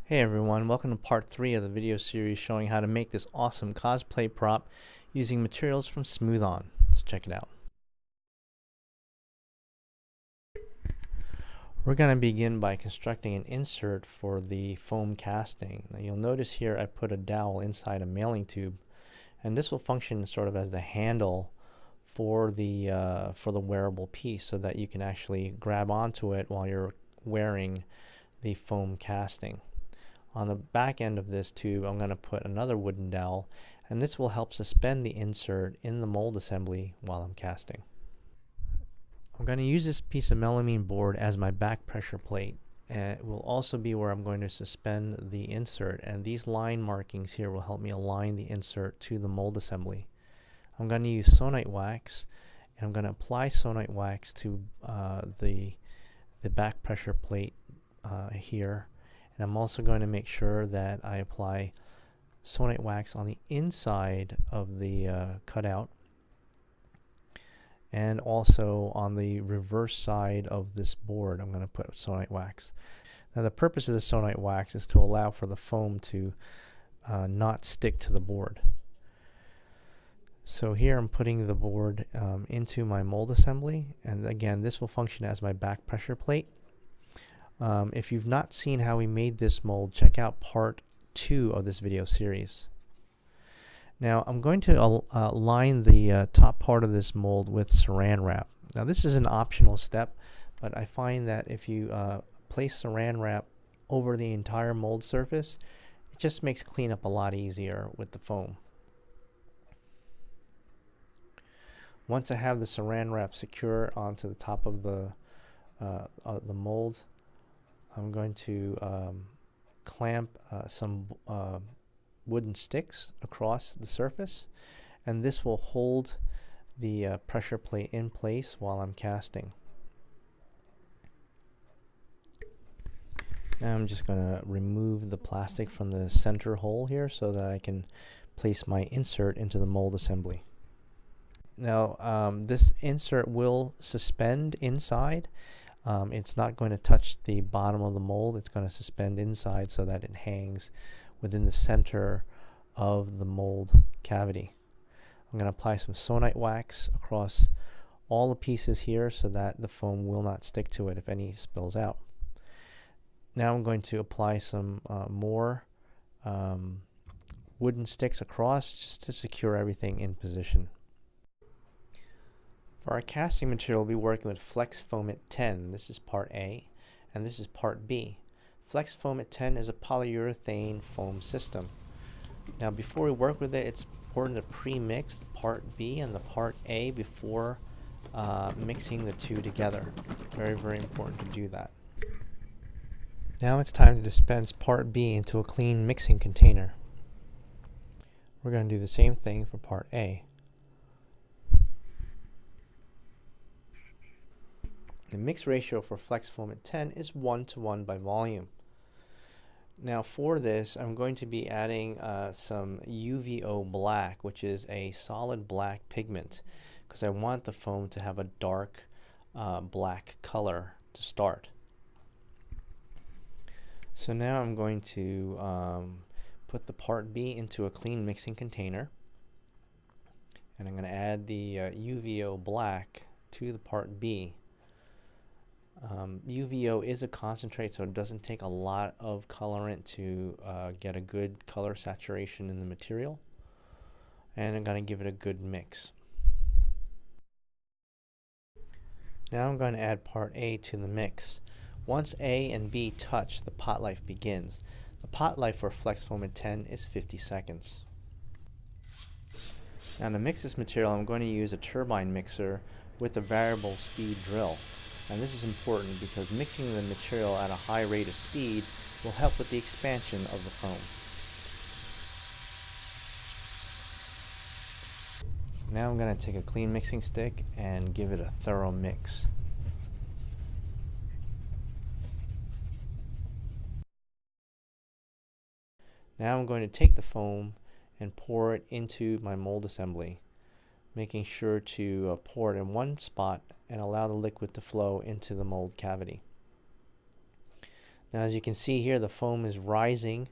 Hey everyone, welcome to part 3 of the video series showing how to make this awesome cosplay prop using materials from Smooth On. Let's check it out. We're going to begin by constructing an insert for the foam casting. Now you'll notice here I put a dowel inside a mailing tube, and this will function sort of as the handle for the wearable piece so that you can actually grab onto it while you're wearing the foam casting. On the back end of this tube, I'm going to put another wooden dowel, and this will help suspend the insert in the mold assembly while I'm casting. I'm going to use this piece of melamine board as my back pressure plate. It will also be where I'm going to suspend the insert, and these line markings here will help me align the insert to the mold assembly. I'm going to use sonite wax, and I'm going to apply sonite wax to the back pressure plate here. And I'm also going to make sure that I apply sonite wax on the inside of the cutout and also on the reverse side of this board. I'm going to put sonite wax. Now the purpose of the sonite wax is to allow for the foam to not stick to the board. So here I'm putting the board into my mold assembly, and again this will function as my back pressure plate. If you've not seen how we made this mold, check out part 2 of this video series. Now I'm going to line the top part of this mold with saran wrap. Now this is an optional step, but I find that if you place saran wrap over the entire mold surface, it just makes cleanup a lot easier with the foam. Once I have the saran wrap secure onto the top of the mold, I'm going to clamp some wooden sticks across the surface, and this will hold the pressure plate in place while I'm casting. Now I'm just going to remove the plastic from the center hole here so that I can place my insert into the mold assembly. Now this insert will suspend inside. It's not going to touch the bottom of the mold. It's going to suspend inside so that it hangs within the center of the mold cavity. I'm going to apply some sonite wax across all the pieces here so that the foam will not stick to it if any spills out. Now I'm going to apply some more wooden sticks across just to secure everything in position. For our casting material, we'll be working with FlexFoam-iT 10. This is part A, and this is part B. FlexFoam-iT 10 is a polyurethane foam system. Now before we work with it, it's important to pre-mix the part B and the part A before mixing the two together. Very, very important to do that. Now it's time to dispense part B into a clean mixing container. We're going to do the same thing for part A. The mix ratio for FlexFoam-iT 10 is 1:1 by volume. Now for this, I'm going to be adding some UVO black, which is a solid black pigment, because I want the foam to have a dark black color to start. So now I'm going to put the part B into a clean mixing container, and I'm going to add the UVO black to the part B. UVO is a concentrate, so it doesn't take a lot of colorant to get a good color saturation in the material, and I'm going to give it a good mix. Now I'm going to add part A to the mix. Once A and B touch, the pot life begins. The pot life for FlexFoam-iT 10 is 50 seconds. Now to mix this material, I'm going to use a turbine mixer with a variable speed drill. And this is important because mixing the material at a high rate of speed will help with the expansion of the foam. Now I'm going to take a clean mixing stick and give it a thorough mix. Now I'm going to take the foam and pour it into my mold assembly, making sure to pour it in one spot and allow the liquid to flow into the mold cavity. Now as you can see here, the foam is rising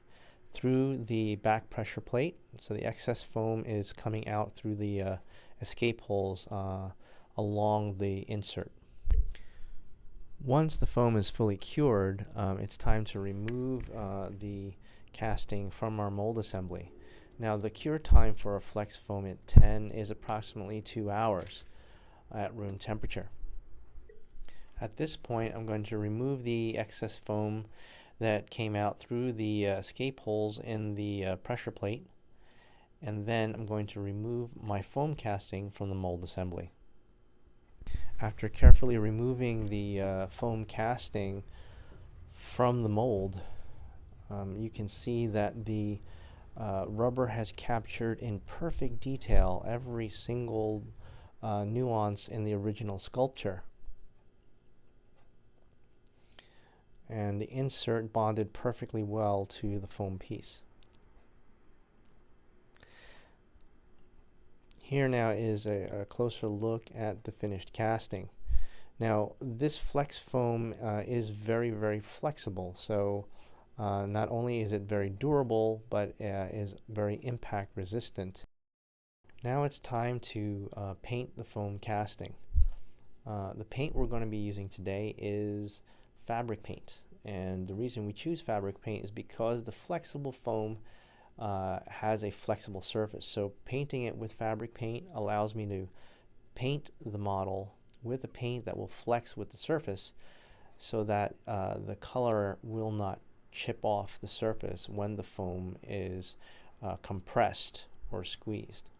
through the back pressure plate, so the excess foam is coming out through the escape holes along the insert. Once the foam is fully cured, it's time to remove the casting from our mold assembly. Now the cure time for a FlexFoam-iT 10 is approximately 2 hours at room temperature. At this point, I'm going to remove the excess foam that came out through the escape holes in the pressure plate, and then I'm going to remove my foam casting from the mold assembly. After carefully removing the foam casting from the mold, you can see that the rubber has captured in perfect detail every single nuance in the original sculpture. And the insert bonded perfectly well to the foam piece. Here now is a closer look at the finished casting. Now this FlexFoam is very, very flexible, so not only is it very durable, but is very impact resistant. Now it's time to paint the foam casting. The paint we're going to be using today is fabric paint, and the reason we choose fabric paint is because the flexible foam has a flexible surface. So painting it with fabric paint allows me to paint the model with a paint that will flex with the surface, so that the color will not chip off the surface when the foam is compressed or squeezed.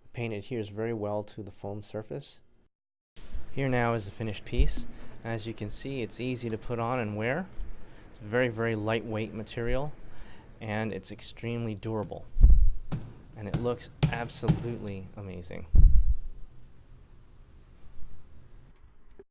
The paint adheres very well to the foam surface. Here now is the finished piece. As you can see, it's easy to put on and wear. It's very, very lightweight material, and it's extremely durable, and it looks absolutely amazing.